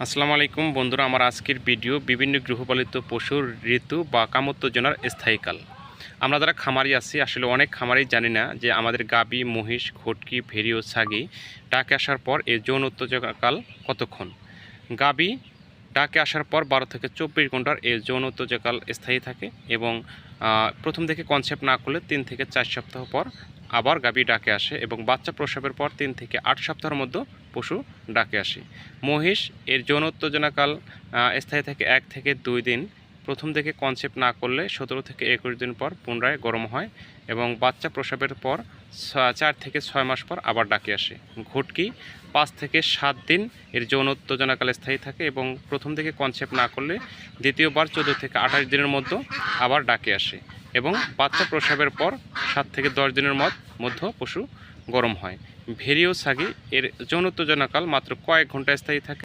আসসালামু আলাইকুম বন্ধুরা, আমার আজকের ভিডিও বিভিন্ন গৃহপালিত পশুর ঋতু বা কামোত্তেজনার স্থায়ীকাল। আমরা যারা খামারি আছি আসলে অনেক খামারি জানি না যে আমাদের গাবি, মহিষ, ঘটকি, ভেড়ি ও ছাগি ডাকে আসার পর এর যৌন উত্তেজনাকাল কতক্ষণ। গাবি ডাকে আসার পর 12 থেকে 24 ঘন্টার এর যৌন উত্তেজনাকাল স্থায়ী থাকে এবং প্রথম থেকে কনসেপ্ট না করলে 3 থেকে 4 সপ্তাহ পর আবার গাবি ডাকে আসে এবং বাচ্চা প্রসবের পর 3 থেকে 8 সপ্তাহের মধ্যে পশু ডাকে আসে। মহিষ এর যৌন উত্তেজনাকাল স্থায়ী থাকে 1 থেকে 2 দিন। প্রথম থেকে কনসেপ্ট না করলে 17 থেকে 21 দিন পর পুনরায় গরম হয় এবং বাচ্চা প্রসবের পর 4 থেকে 6 মাস পর আবার ডাকে আসে। ঘটকি 5 থেকে 7 দিন এর যৌন উত্তেজনাকাল স্থায়ী থাকে এবং প্রথম থেকে কনসেপ্ট না করলে দ্বিতীয়বার 14 থেকে 28 দিনের মধ্যে আবার ডাকে আসে এবং বাচ্চা প্রসবের পর 7 থেকে 10 দিনের মধ্যে পশু গরম হয়। ভেড়ি ও ছাগি এর যৌন উত্তেজনাকাল মাত্র কয়েক ঘন্টা স্থায়ী থাকে।